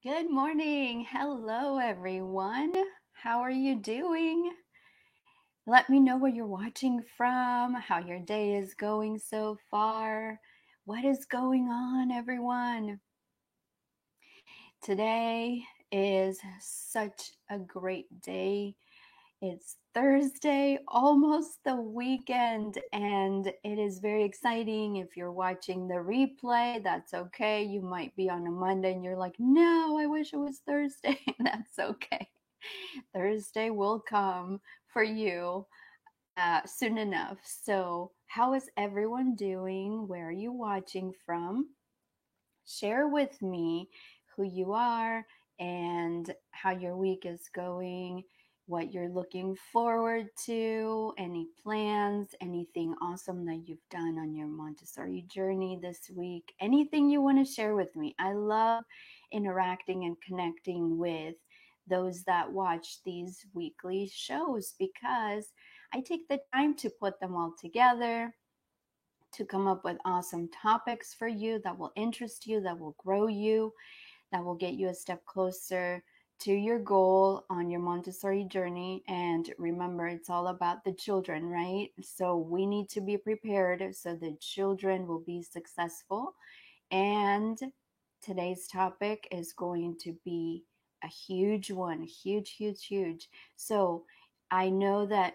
Good morning. Hello, everyone. How are you doing? Let me know where you're watching from, how your day is going so far. What is going on, everyone? Today is such a great day. It's Thursday, almost the weekend, and it is very exciting. If you're watching the replay, that's okay. You might be on a Monday and you're like, no, I wish it was Thursday. That's okay. Thursday will come for you soon enough. So, how is everyone doing? Where are you watching from? Share with me who you are and how your week is going, what you're looking forward to, any plans, anything awesome that you've done on your Montessori journey this week, anything you want to share with me. I love interacting and connecting with those that watch these weekly shows because I take the time to put them all together to come up with awesome topics for you that will interest you, that will grow you, that will get you a step closer to your goal on your Montessori journey. And remember, it's all about the children, right? So we need to be prepared so the children will be successful. And today's topic is going to be a huge one, huge, huge, huge. So I know that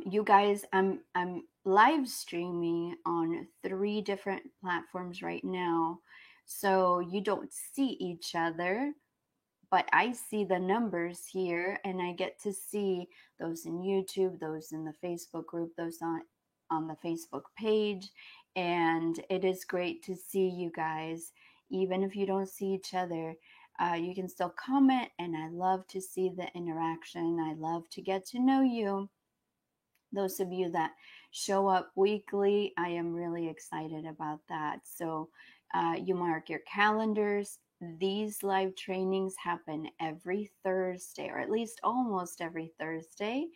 you guys, I'm live streaming on 3 different platforms right now, so you don't see each other, but I see the numbers here, and I get to see those in YouTube, those in the Facebook group, those on the Facebook page, and it is great to see you guys, even if you don't see each other. You can still comment, and I love to see the interaction. I love to get to know you. Those of you that show up weekly, I am really excited about that. So you mark your calendars. These live trainings happen every Thursday, or at least almost every Thursday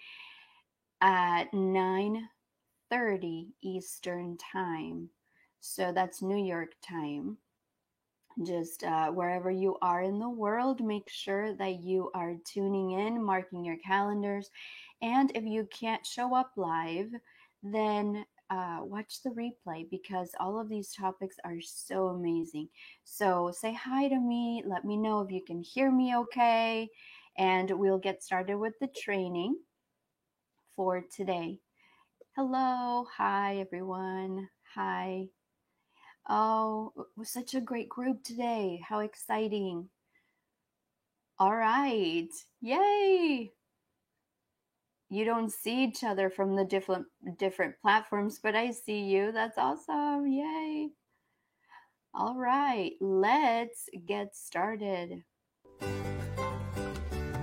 at 9:30 Eastern Time. So that's New York time. Just wherever you are in the world, make sure that you are tuning in, marking your calendars. And if you can't show up live, then watch the replay because all of these topics are so amazing. So say hi to me, let me know if you can hear me okay, and we'll get started with the training for today. Hello, hi everyone. Hi. Oh, it was such a great group today. How exciting. All right. Yay. You don't see each other from the different platforms, but I see you. That's awesome. Yay. All right. Let's get started.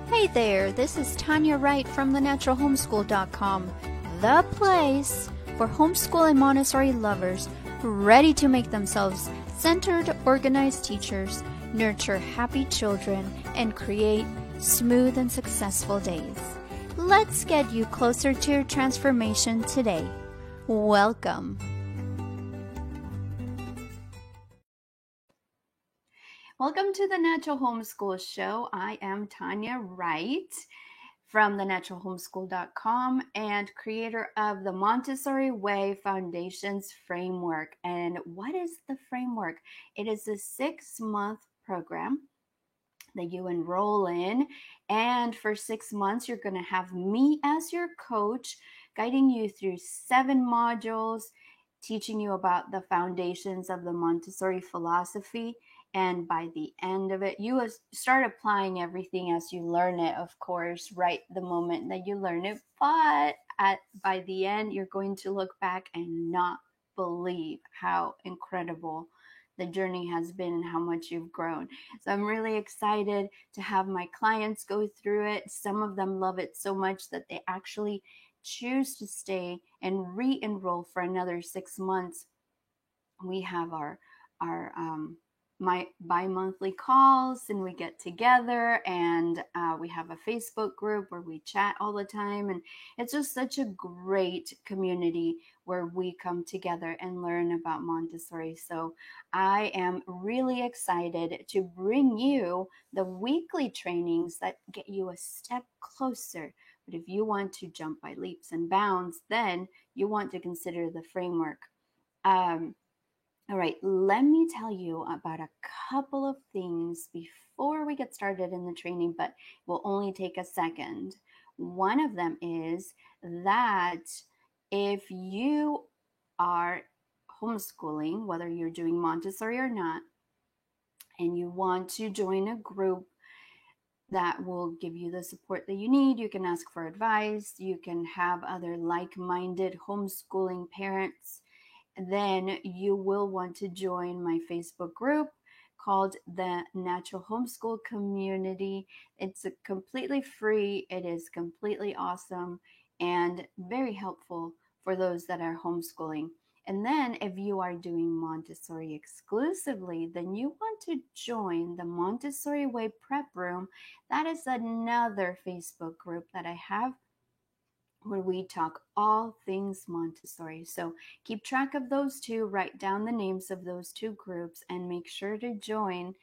Hey there, this is Tanya Wright from thenaturalhomeschool.com, the place for homeschool and Montessori lovers ready to make themselves centered, organized teachers, nurture happy children, and create smooth and successful days. Let's get you closer to your transformation today. Welcome. Welcome to the Natural Homeschool Show. I am Tanya Wright from thenaturalhomeschool.com and creator of the Montessori Way Foundations Framework. And what is the framework? It is a 6-month program that you enroll in. And for 6 months, you're going to have me as your coach, guiding you through 7 modules, teaching you about the foundations of the Montessori philosophy. And by the end of it, you will start applying everything as you learn it, of course, right the moment that you learn it. But by the end, you're going to look back and not believe how incredible the journey has been and how much you've grown. So I'm really excited to have my clients go through it. Some of them love it so much that they actually choose to stay and re-enroll for another 6 months. We have our my bi-monthly calls, and we get together, and we have a Facebook group where we chat all the time, and it's just such a great community where we come together and learn about Montessori. So I am really excited to bring you the weekly trainings that get you a step closer. But if you want to jump by leaps and bounds, then you want to consider the framework. um, all right, let me tell you about a couple of things before we get started in the training, but it will only take a second. One of them is that if you are homeschooling, whether you're doing Montessori or not, and you want to join a group that will give you the support that you need, you can ask for advice, you can have other like minded homeschooling parents, then you will want to join my Facebook group called the Natural Homeschool Community. It's completely free, it is completely awesome, and very helpful for those that are homeschooling. And then, if you are doing Montessori exclusively, then you want to join the Montessori Way Prep Room. That is another Facebook group that I have where we talk all things Montessori. So keep track of those two, write down the names of those two groups, and make sure to join.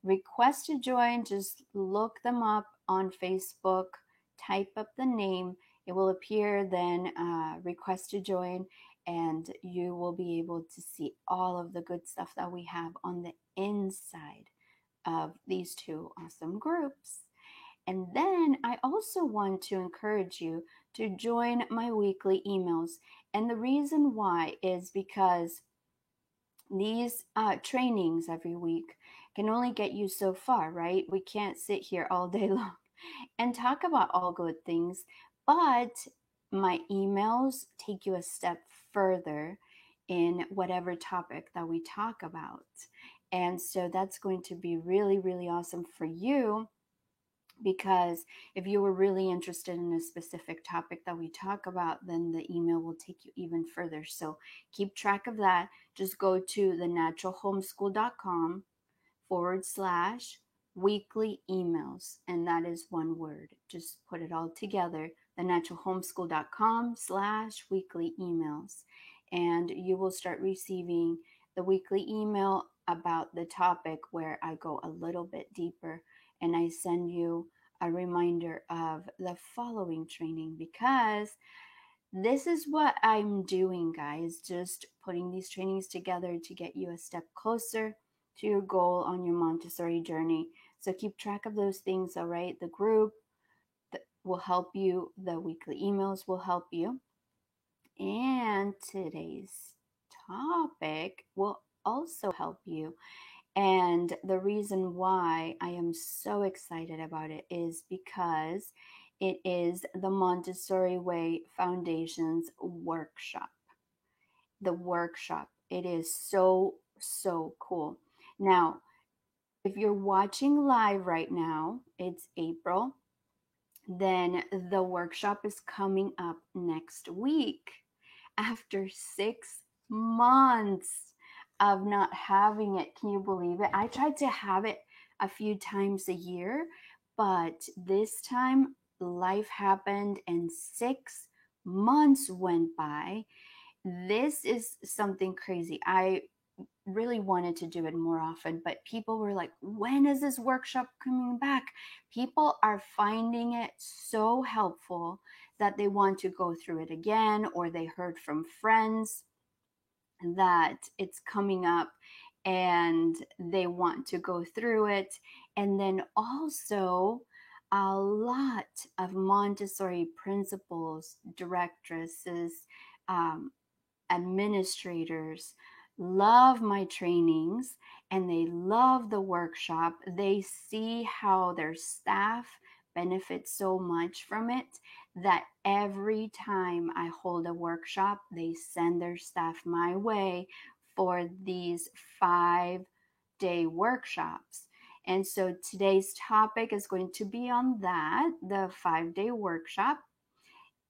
Request to join, just look them up on Facebook, type up the name, it will appear, then request to join, and you will be able to see all of the good stuff that we have on the inside of these two awesome groups. And then I also want to encourage you to join my weekly emails. And the reason why is because these trainings every week can only get you so far, right? We can't sit here all day long and talk about all good things, but my emails take you a step further in whatever topic that we talk about. And so that's going to be really, really awesome for you, because if you were really interested in a specific topic that we talk about, then the email will take you even further. So keep track of that. Just go to thenaturalhomeschool.com/weekly emails. And that is one word. Just put it all together, thenaturalhomeschool.com/weekly emails. And you will start receiving the weekly email about the topic where I go a little bit deeper, and I send you a reminder of the following training, because this is what I'm doing, guys, just putting these trainings together to get you a step closer to your goal on your Montessori journey. So keep track of those things, all right? The group that will help you, the weekly emails will help you, and today's topic will also help you. And the reason why I am so excited about it is because it is the Montessori Way Foundations workshop. The workshop. It is so, so cool. Now, if you're watching live right now, it's April, then the workshop is coming up next week after 6 months of not having it. Can you believe it? I tried to have it a few times a year, but this time life happened and 6 months went by. This is something crazy. I really wanted to do it more often, but people were like, when is this workshop coming back? People are finding it so helpful that they want to go through it again, or they heard from friends that it's coming up and they want to go through it. And then also, a lot of Montessori principals, directresses, um, administrators love my trainings, and they love the workshop. They see how their staff benefits so much from it that every time I hold a workshop, they send their staff my way for these 5-day workshops. And so today's topic is going to be on that, the 5-day workshop.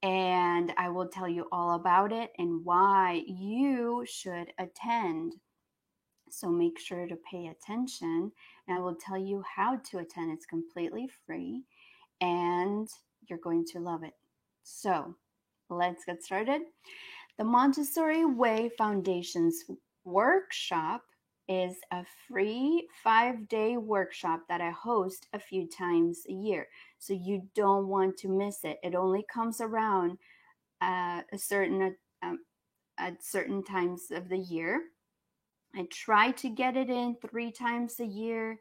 And I will tell you all about it and why you should attend. So make sure to pay attention, and I will tell you how to attend. It's completely free and you're going to love it. So let's get started. The Montessori Way Foundations workshop is a free 5-day workshop that I host a few times a year. So you don't want to miss it. It only comes around at certain times of the year. I try to get it in 3 times a year,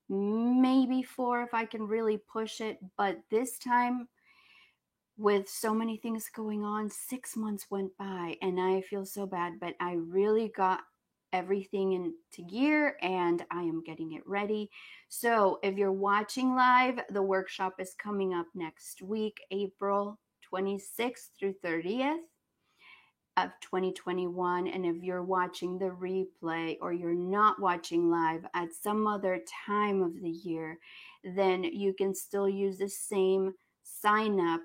maybe 4 if I can really push it. But this time, with so many things going on, 6 months went by and I feel so bad, but I really got everything into gear and I am getting it ready. So if you're watching live, the workshop is coming up next week, April 26th through 30th of 2021. And if you're watching the replay or you're not watching live at some other time of the year, then you can still use the same sign up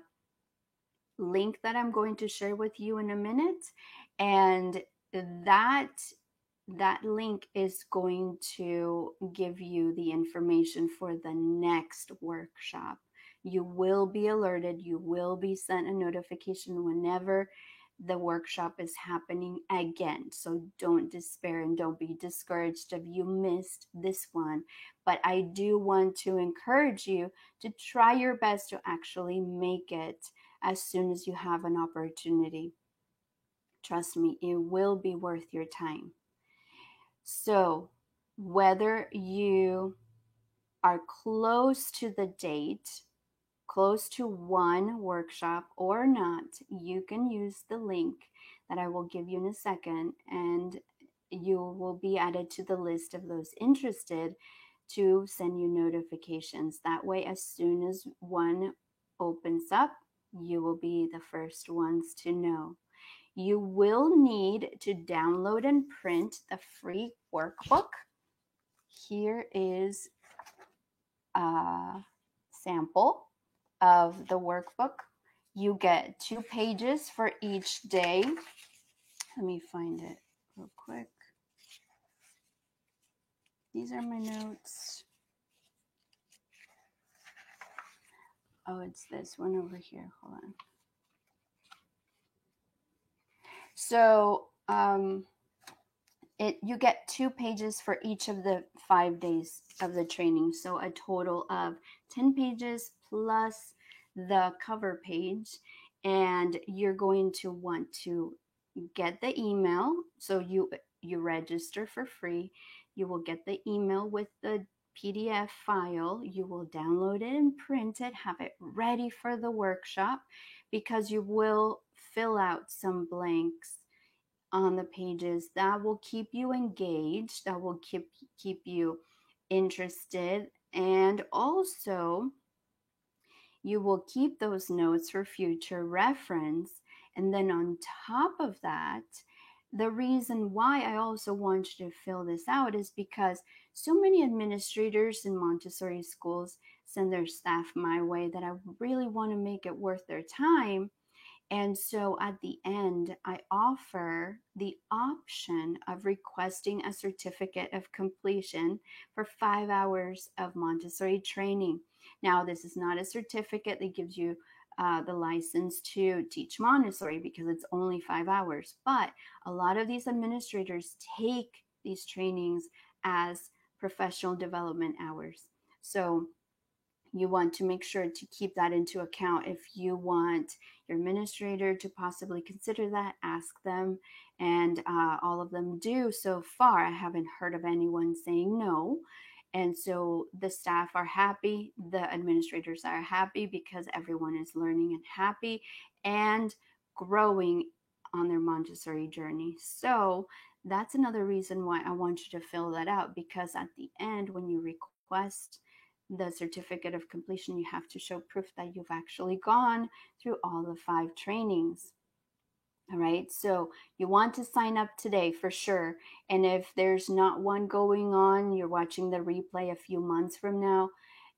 link that I'm going to share with you in a minute. And that link is going to give you the information for the next workshop. You will be alerted, you will be sent a notification whenever the workshop is happening again. So don't despair and don't be discouraged if you missed this one. But I do want to encourage you to try your best to actually make it as soon as you have an opportunity. Trust me, it will be worth your time. So whether you are close to the date, close to one workshop or not, you can use the link that I will give you in a second, and you will be added to the list of those interested to send you notifications. That way, as soon as one opens up, you will be the first ones to know. You will need to download and print the free workbook. Here is a sample of the workbook. You get 2 pages for each day. Let me find it real quick. These are my notes. Oh, it's this one over here. Hold on. So you get 2 pages for each of the 5 days of the training. So a total of 10 pages plus the cover page. And you're going to want to get the email. So you register for free. You will get the email with the PDF file. You will download it and print it, have it ready for the workshop, because you will fill out some blanks on the pages that will keep you engaged, that will keep you interested, and also you will keep those notes for future reference. And then on top of that, the reason why I also want you to fill this out is because so many administrators in Montessori schools send their staff my way that I really want to make it worth their time. And so at the end, I offer the option of requesting a certificate of completion for 5 hours of Montessori training. Now, this is not a certificate that gives you the license to teach Montessori, because it's only 5 hours. But a lot of these administrators take these trainings as professional development hours. So you want to make sure to keep that into account. If you want your administrator to possibly consider that, ask them. And all of them do so far. I haven't heard of anyone saying no. And so the staff are happy, the administrators are happy, because everyone is learning and happy and growing on their Montessori journey. So that's another reason why I want you to fill that out, because at the end, when you request the certificate of completion, you have to show proof that you've actually gone through all the 5 trainings. All right, so you want to sign up today for sure. And if there's not one going on, you're watching the replay a few months from now,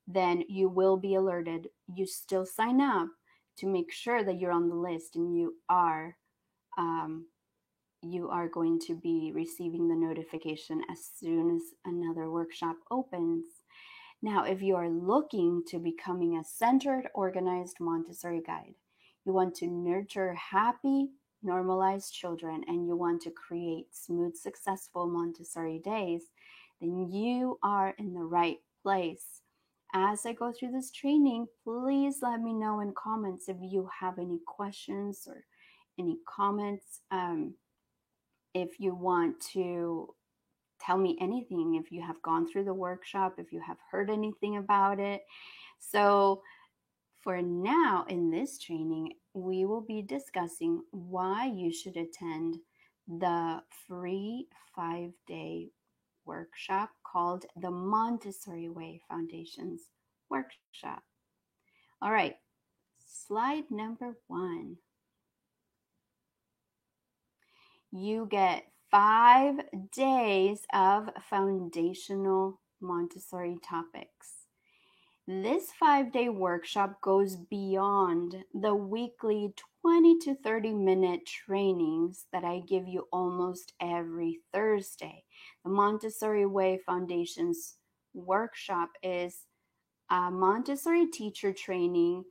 then you will be alerted. You still sign up to make sure that you're on the list and you are you are going to be receiving the notification as soon as another workshop opens. Now, if you are looking to becoming a centered, organized Montessori guide, you want to nurture happy, normalized children, and you want to create smooth, successful Montessori days, then you are in the right place. As I go through this training, please let me know in comments if you have any questions or any comments. If you want to tell me anything, if you have gone through the workshop, if you have heard anything about it. So for now, in this training, we will be discussing why you should attend the free 5-day workshop called the Montessori Way Foundations Workshop. All right, slide number 1. You get 5 days of foundational Montessori topics. This 5-day workshop goes beyond the weekly 20 to 30-minute trainings that I give you almost every Thursday. The Montessori Way Foundations workshop is a Montessori teacher training,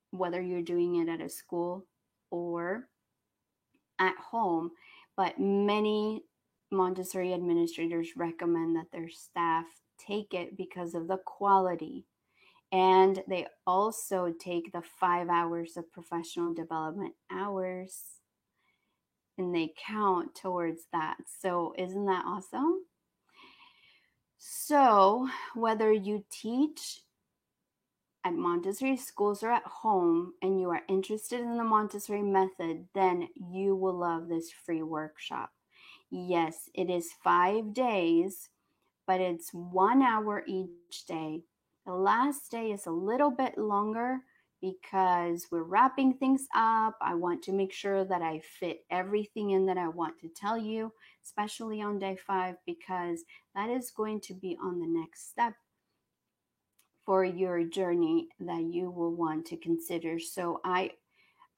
whether you're doing it at a school or at home, but many Montessori administrators recommend that their staff take it because of the quality. And they also take the 5 hours of professional development hours and they count towards that. So isn't that awesome? So whether you teach at Montessori schools or at home and you are interested in the Montessori method, then you will love this free workshop. Yes, it is 5 days, but it's 1 hour each day. The last day is a little bit longer because we're wrapping things up. I want to make sure that I fit everything in that I want to tell you, especially on day 5, because that is going to be on the next step for your journey that you will want to consider. So I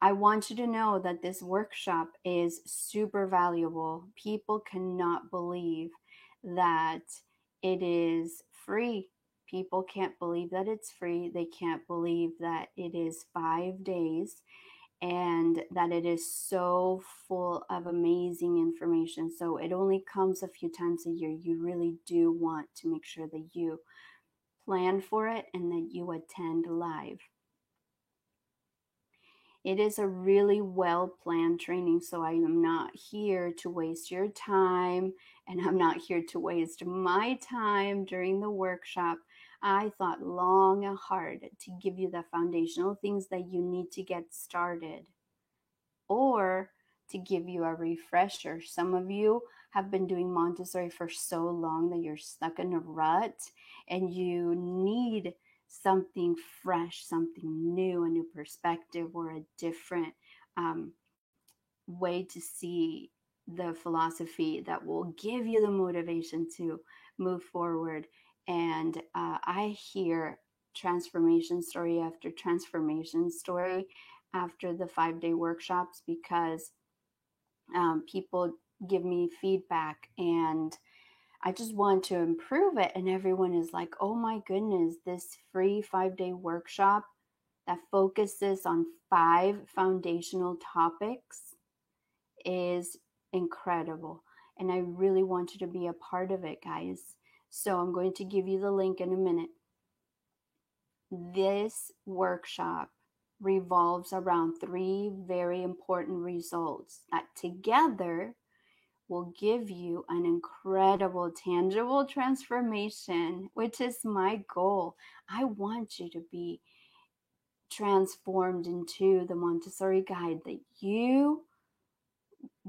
want you to know that this workshop is super valuable. People cannot believe that it is free. People can't believe that it's free. They can't believe that it is 5 days and that it is so full of amazing information. So it only comes a few times a year. You really do want to make sure that you plan for it and that you attend live. It is a really well-planned training, so I am not here to waste your time, and I'm not here to waste my time during the workshop. I thought long and hard to give you the foundational things that you need to get started, or to give you a refresher. Some of you have been doing Montessori for so long that you're stuck in a rut and you need something fresh, something new, a new perspective, or a different way to see the philosophy that will give you the motivation to move forward. And I hear transformation story after transformation story after the 5-day workshops because people give me feedback and I just want to improve it. And everyone is like, oh my goodness, this free 5-day workshop that focuses on 5 foundational topics is incredible. And I really want you to be a part of it, guys. So I'm going to give you the link in a minute. This workshop revolves around 3 very important results that together will give you an incredible, tangible transformation, which is my goal. I want you to be transformed into the Montessori guide that you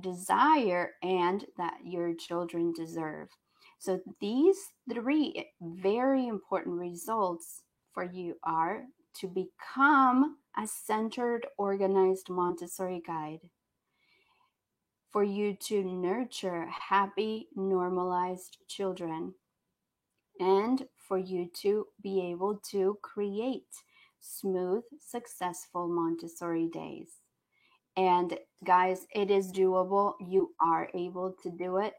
desire and that your children deserve. So these 3 very important results for you are to become a centered, organized Montessori guide, for you to nurture happy, normalized children, and for you to be able to create smooth, successful Montessori days. And guys, it is doable. You are able to do it.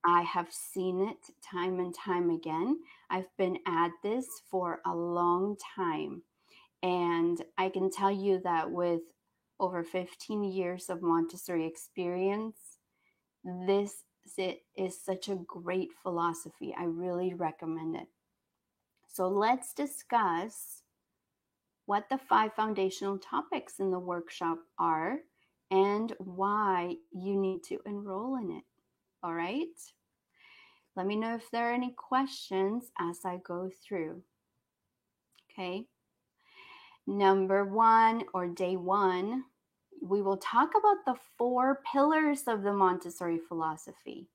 I have seen it time and time again. I've been at this for a long time. And I can tell you that with over 15 years of Montessori experience, this is such a great philosophy. I really recommend it. So let's discuss what the 5 foundational topics in the workshop are and why you need to enroll in it. All right? Let me know if there are any questions as I go through. Okay? Number 1, or day 1, we will talk about the 4 pillars of the Montessori philosophy.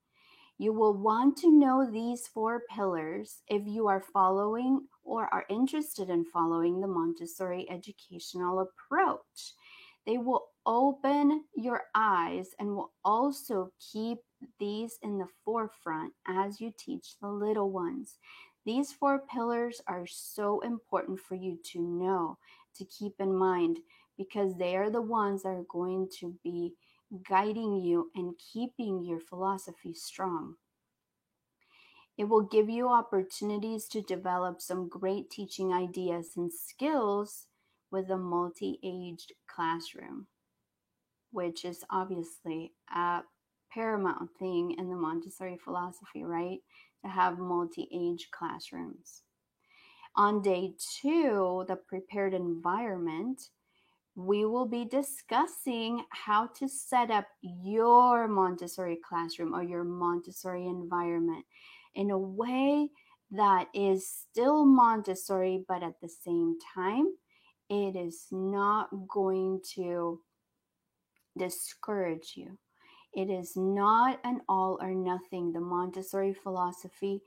You will want to know these 4 pillars if you are following or are interested in following the Montessori educational approach. They will open your eyes and will also keep these in the forefront as you teach the little ones. These 4 pillars are so important for you to know, to keep in mind, because they are the ones that are going to be guiding you and keeping your philosophy strong. It will give you opportunities to develop some great teaching ideas and skills with a multi-aged classroom, which is obviously a paramount thing in the Montessori philosophy, right? To have multi-age classrooms. On day 2, the prepared environment, we will be discussing how to set up your Montessori classroom or your Montessori environment in a way that is still Montessori, but at the same time, it is not going to discourage you. It is not an all or nothing. The Montessori philosophy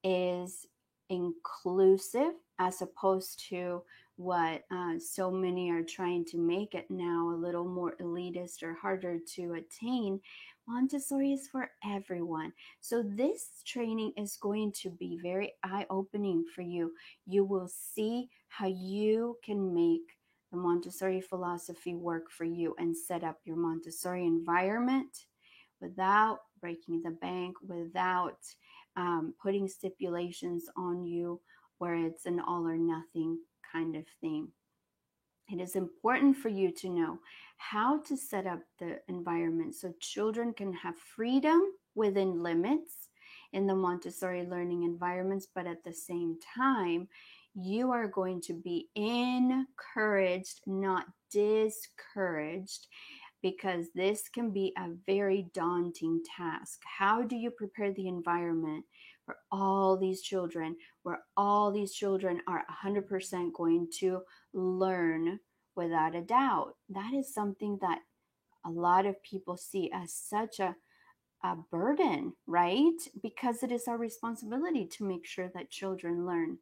is inclusive as opposed to what so many are trying to make it now, a little more elitist or harder to attain. Montessori is for everyone. So this training is going to be very eye-opening for you. You will see how you can make the Montessori philosophy work for you and set up your Montessori environment without breaking the bank, without putting stipulations on you where it's an all or nothing kind of thing. It is important for you to know how to set up the environment so children can have freedom within limits in the Montessori learning environments, but at the same time, you are going to be encouraged, not discouraged, because this can be a very daunting task. How do you prepare the environment for all these children, where all these children are 100% going to learn without a doubt? That is something that a lot of people see as such a burden, right? Because it is our responsibility to make sure that children learn.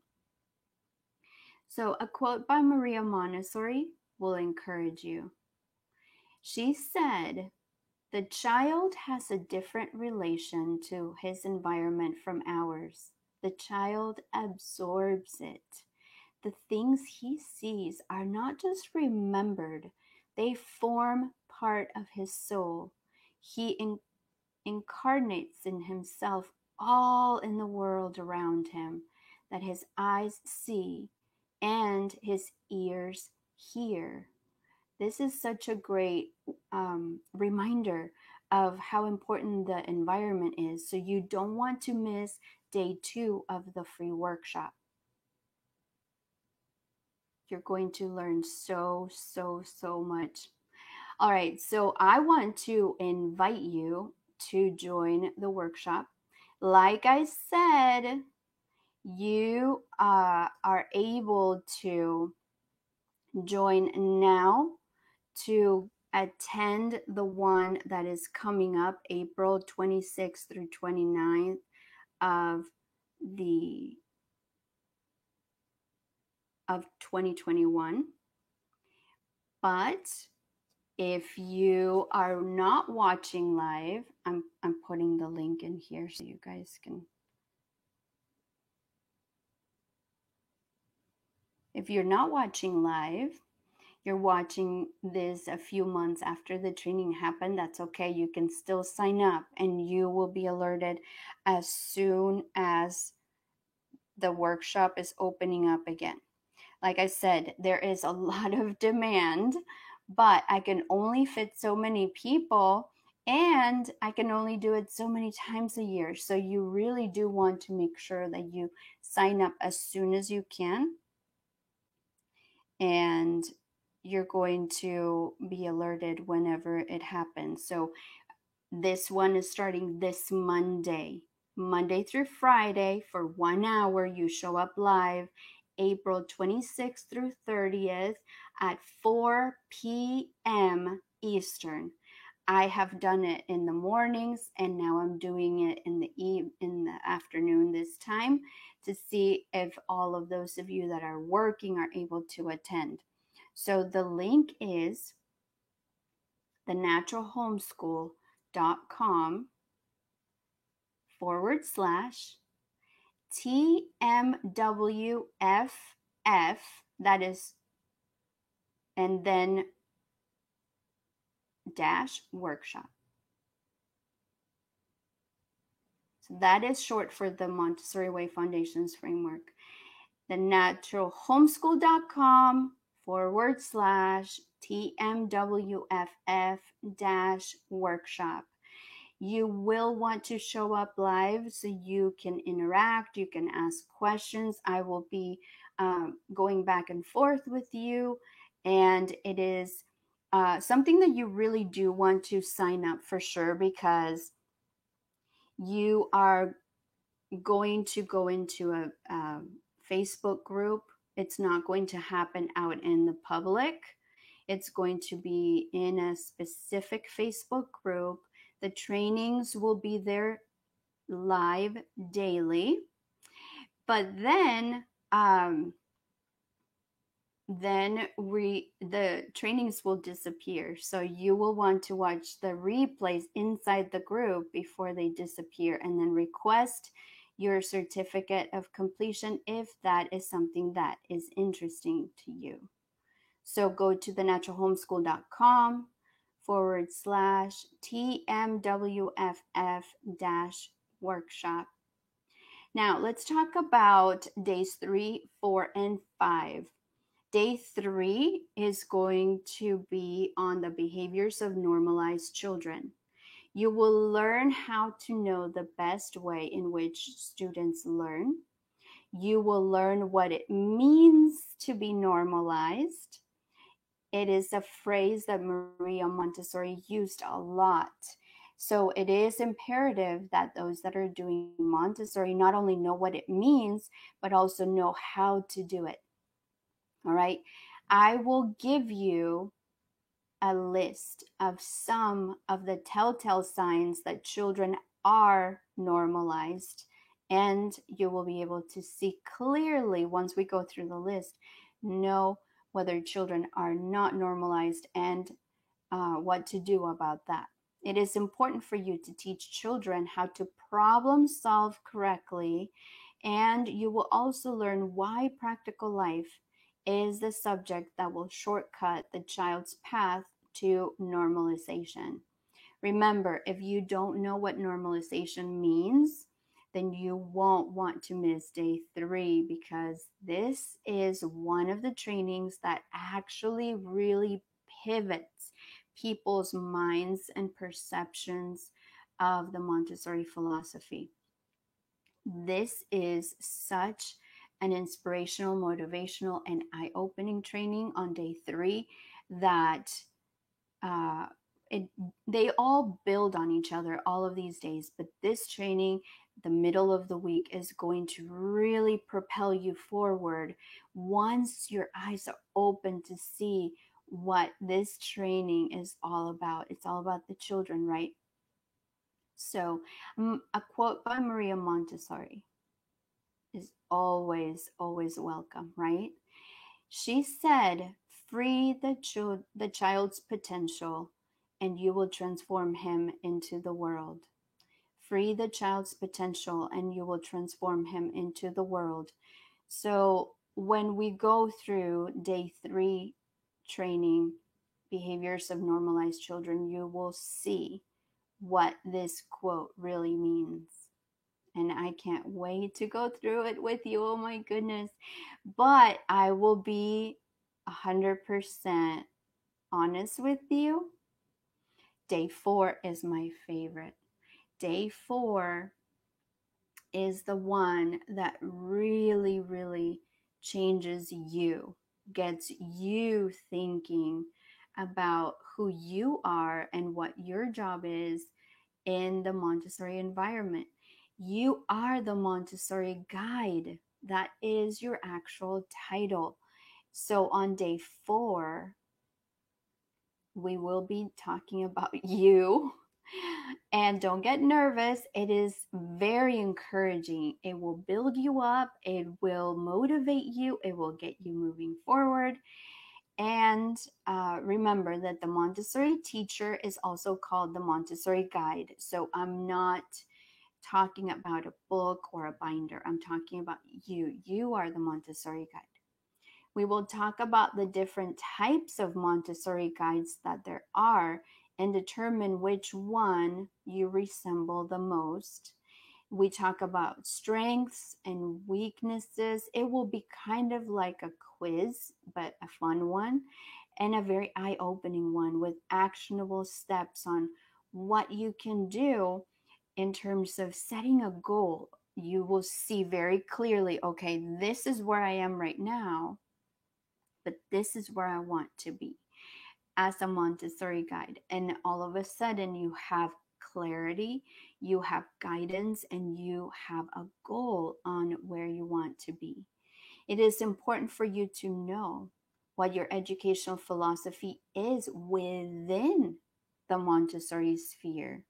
So a quote by Maria Montessori will encourage you. She said, "The child has a different relation to his environment from ours. The child absorbs it. The things he sees are not just remembered, they form part of his soul. He incarnates in himself all in the world around him that his eyes see and his ears hear." This is such a great reminder of how important the environment is. So you don't want to miss day 2 of the free workshop. You're going to learn so much. All right, so I want to invite you to join the workshop. Like I said, you are able to join now to attend the one that is coming up April 26th through 29th of 2021. But if you are not watching live, I'm putting the link in here so you guys can. If you're not watching live, you're watching this a few months after the training happened, that's okay. You can still sign up and you will be alerted as soon as the workshop is opening up again. Like I said, there is a lot of demand, but I can only fit so many people and I can only do it so many times a year. So you really do want to make sure that you sign up as soon as you can, and you're going to be alerted whenever it happens. So this one is starting this Monday through Friday for 1 hour. You show up live April 26th through 30th at 4 p.m. Eastern. I have done it in the mornings and now I'm doing it in the afternoon this time to see if all of those of you that are working are able to attend. So the link is thenaturalhomeschool.com/TMWFF, that is, and then -workshop. So that is short for the Montessori Way Foundations Framework. thenaturalhomeschool.com/TMWFF-workshop. You will want to show up live so you can interact, you can ask questions. I will be going back and forth with you, and it is something that you really do want to sign up for sure, because you are going to go into a Facebook group. It's not going to happen out in the public. It's going to be in a specific Facebook group. The trainings will be there live daily, but then the trainings will disappear. So you will want to watch the replays inside the group before they disappear, and then request your certificate of completion if that is something that is interesting to you. So go to thenaturalhomeschool.com/TMWFF-workshop. Now let's talk about days 3, 4, and 5. Day 3 is going to be on the behaviors of normalized children. You will learn how to know the best way in which students learn. You will learn what it means to be normalized. It is a phrase that Maria Montessori used a lot. So it is imperative that those that are doing Montessori not only know what it means, but also know how to do it. All right. I will give you a list of some of the telltale signs that children are normalized, and you will be able to see clearly, once we go through the list, know whether children are not normalized and what to do about that. It is important for you to teach children how to problem solve correctly, and you will also learn why practical life is the subject that will shortcut the child's path to normalization. Remember, if you don't know what normalization means, then you won't want to miss day 3, because this is one of the trainings that actually really pivots people's minds and perceptions of the Montessori philosophy. This is such an inspirational, motivational, and eye-opening training on day 3 that they all build on each other, all of these days. But this training, the middle of the week, is going to really propel you forward once your eyes are open to see what this training is all about. It's all about the children, right? So a quote by Maria Montessori is always, always welcome, right? She said, "Free the child's potential, and you will transform him into the world." Free the child's potential, and you will transform him into the world. So when we go through day 3 training Behaviors of Normalized Children, you will see what this quote really means. And I can't wait to go through it with you. Oh my goodness. But I will be 100% honest with you. Day 4 is my favorite. Day 4 is the one that really, really changes you, gets you thinking about who you are and what your job is in the Montessori environment. You are the Montessori guide. That is your actual title. So on day 4, we will be talking about you. And don't get nervous. It is very encouraging. It will build you up. It will motivate you. It will get you moving forward. And remember that the Montessori teacher is also called the Montessori guide. So I'm not talking about a book or a binder. I'm talking about you. You are the Montessori guide. We will talk about the different types of Montessori guides that there are and determine which one you resemble the most. We talk about strengths and weaknesses. It will be kind of like a quiz, but a fun one, and a very eye-opening one with actionable steps on what you can do in terms of setting a goal. You will see very clearly, okay, this is where I am right now, but this is where I want to be as a Montessori guide. And all of a sudden, you have clarity, you have guidance, and you have a goal on where you want to be. It is important for you to know what your educational philosophy is within the Montessori sphere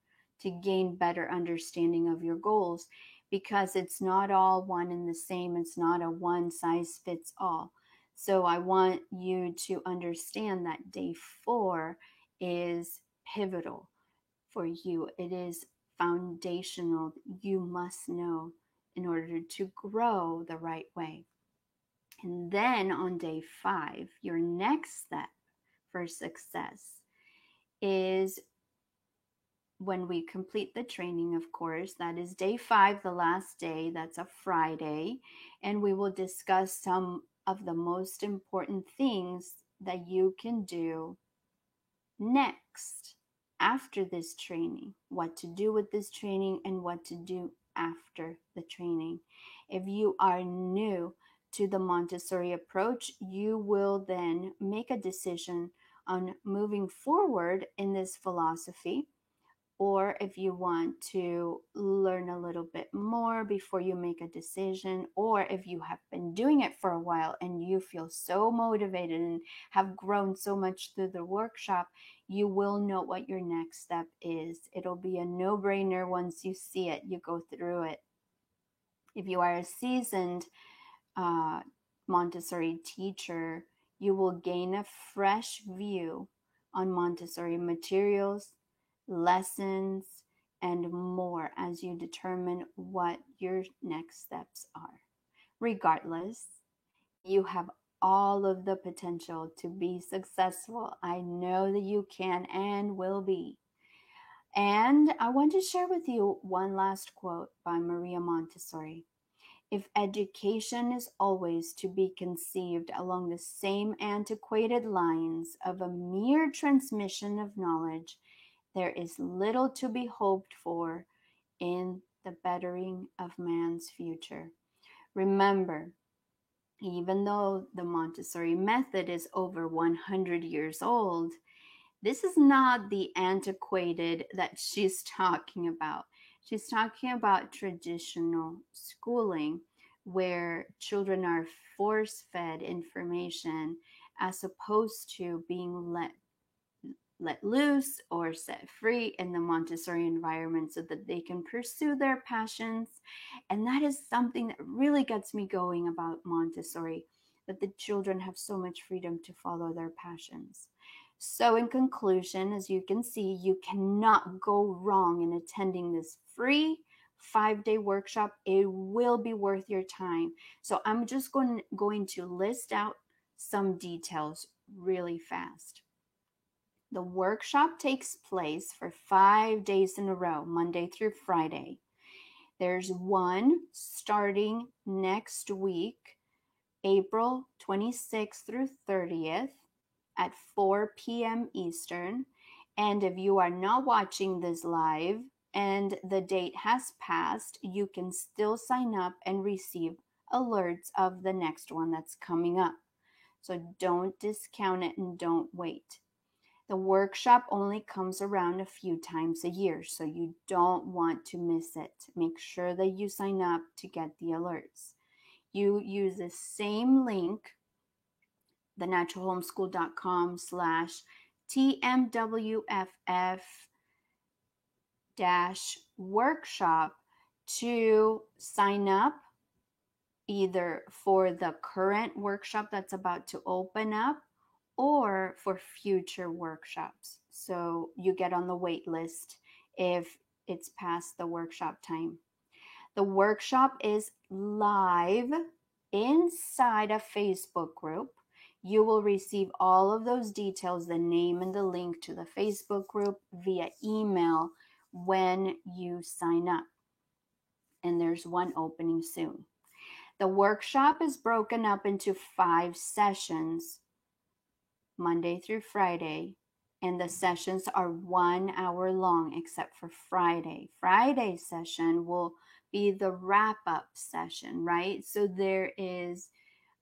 to gain better understanding of your goals, because it's not all one and the same. It's not a one size fits all. So I want you to understand that day 4 is pivotal for you. It is foundational. You must know in order to grow the right way. And then on day 5, your next step for success is when we complete the training, of course. That is day 5, the last day. That's a Friday. And we will discuss some of the most important things that you can do next after this training, what to do with this training and what to do after the training. If you are new to the Montessori approach, you will then make a decision on moving forward in this philosophy, or if you want to learn a little bit more before you make a decision, or if you have been doing it for a while and you feel so motivated and have grown so much through the workshop, you will know what your next step is. It'll be a no-brainer once you see it, you go through it. If you are a seasoned Montessori teacher, you will gain a fresh view on Montessori materials, lessons, and more as you determine what your next steps are. Regardless, you have all of the potential to be successful. I know that you can and will be. And I want to share with you one last quote by Maria Montessori. If education is always to be conceived along the same antiquated lines of a mere transmission of knowledge, there is little to be hoped for in the bettering of man's future. Remember, even though the Montessori method is over 100 years old, this is not the antiquated that she's talking about. She's talking about traditional schooling where children are force-fed information as opposed to being let loose or set free in the Montessori environment so that they can pursue their passions. And that is something that really gets me going about Montessori, that the children have so much freedom to follow their passions. So in conclusion, as you can see, you cannot go wrong in attending this free 5-day workshop. It will be worth your time. So I'm just going to list out some details really fast. The workshop takes place for 5 days in a row, Monday through Friday. There's one starting next week, April 26th through 30th at 4 p.m. Eastern. And if you are not watching this live and the date has passed, you can still sign up and receive alerts of the next one that's coming up. So don't discount it and don't wait. The workshop only comes around a few times a year, so you don't want to miss it. Make sure that you sign up to get the alerts. You use the same link, thenaturalhomeschool.com/TMWFF-workshop to sign up either for the current workshop that's about to open up or for future workshops. So you get on the wait list if it's past the workshop time. The workshop is live inside a Facebook group. You will receive all of those details, the name and the link to the Facebook group via email when you sign up. And there's one opening soon. The workshop is broken up into 5 sessions, Monday through Friday, and the sessions are 1 hour long except for Friday. Friday's session will be the wrap-up session, right? So there is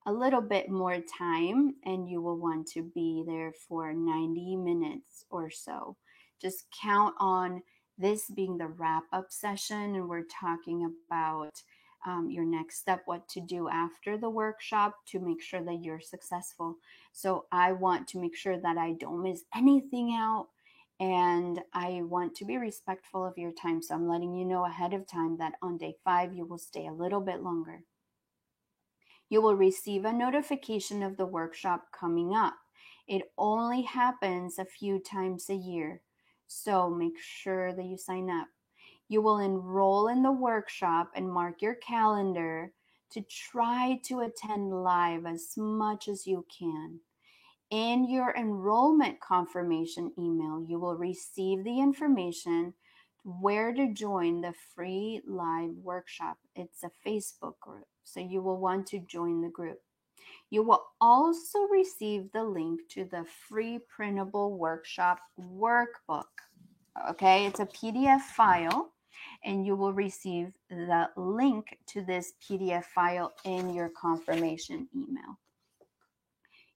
a little bit more time and you will want to be there for 90 minutes or so. Just count on this being the wrap-up session, and we're talking about your next step, what to do after the workshop to make sure that you're successful. So I want to make sure that I don't miss anything out, and I want to be respectful of your time. So I'm letting you know ahead of time that on day 5, you will stay a little bit longer. You will receive a notification of the workshop coming up. It only happens a few times a year, so make sure that you sign up. You will enroll in the workshop and mark your calendar to try to attend live as much as you can. In your enrollment confirmation email, you will receive the information where to join the free live workshop. It's a Facebook group, so you will want to join the group. You will also receive the link to the free printable workshop workbook. Okay, it's a PDF file, and you will receive the link to this PDF file in your confirmation email.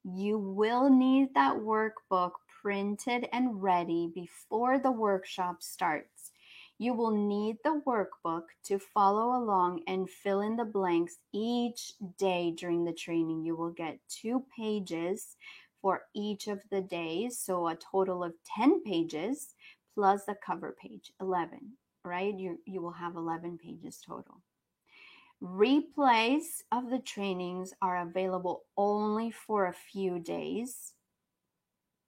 You will need that workbook printed and ready before the workshop starts. You will need the workbook to follow along and fill in the blanks each day during the training. You will get 2 pages for each of the days, so a total of 10 pages plus the cover page, 11, right? You will have 11 pages total. Replays of the trainings are available only for a few days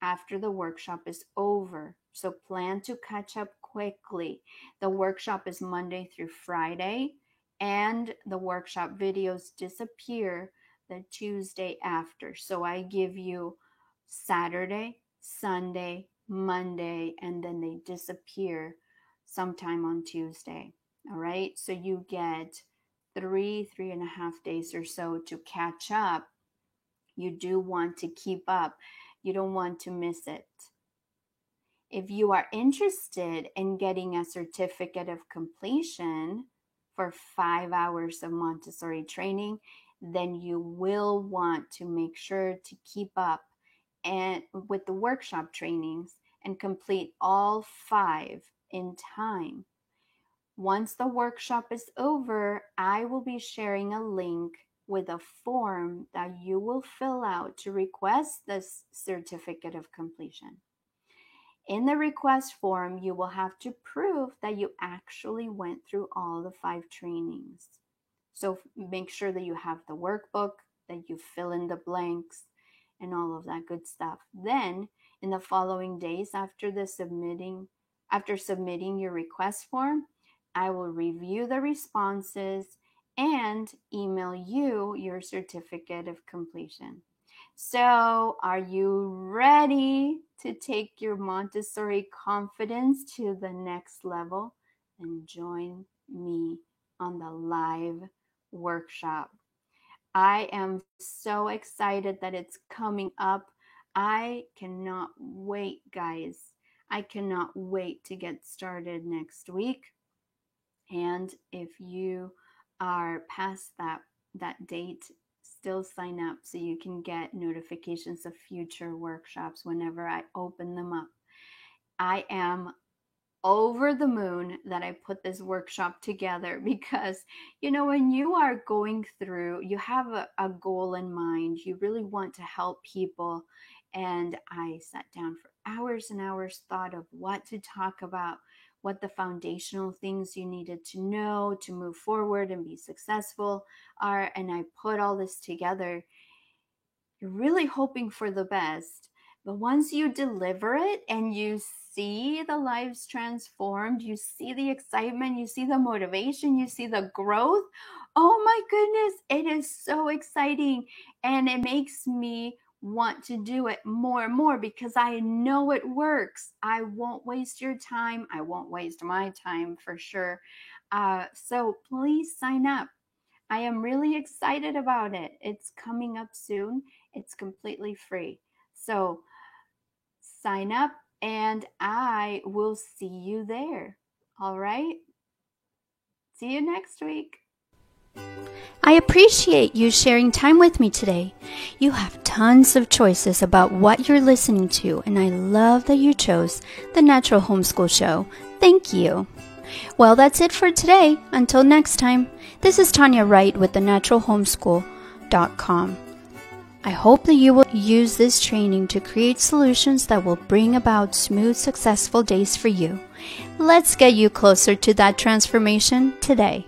after the workshop is over, so plan to catch up quickly. The workshop is Monday through Friday, and the workshop videos disappear the Tuesday after. So I give you Saturday, Sunday, Monday, and then they disappear sometime on Tuesday. All right, so you get 3.5 days or so to catch up. You do want to keep up. You don't want to miss it. If you are interested in getting a certificate of completion for 5 hours of Montessori training, then you will want to make sure to keep up and with the workshop trainings and complete all 5 in time. Once the workshop is over, I will be sharing a link with a form that you will fill out to request this certificate of completion. In the request form, you will have to prove that you actually went through all the 5 trainings. So make sure that you have the workbook, that you fill in the blanks, and all of that good stuff. Then, in the following days after submitting your request form, I will review the responses and email you your certificate of completion. So, are you ready to take your Montessori confidence to the next level? And join me on the live workshop. I am so excited that it's coming up. I cannot wait, guys. I cannot wait to get started next week. And if you are past that date, still sign up so you can get notifications of future workshops whenever I open them up. I am over the moon that I put this workshop together because, when you are going through, you have a goal in mind, you really want to help people. And I sat down for hours and hours, thought of what to talk about, what the foundational things you needed to know to move forward and be successful are. And I put all this together. You're really hoping for the best. But once you deliver it and you see the lives transformed, you see the excitement, you see the motivation, you see the growth, oh my goodness, it is so exciting. And it makes me want to do it more and more because I know it works. I won't waste your time. I won't waste my time for sure. So please sign up. I am really excited about it. It's coming up soon. It's completely free. So sign up and I will see you there. All right? See you next week. I appreciate you sharing time with me today. You have tons of choices about what you're listening to, and I love that you chose the Natural Homeschool Show. Thank you. Well, that's it for today. Until next time, this is Tanya Wright with thenaturalhomeschool.com. I hope that you will use this training to create solutions that will bring about smooth, successful days for you. Let's get you closer to that transformation today.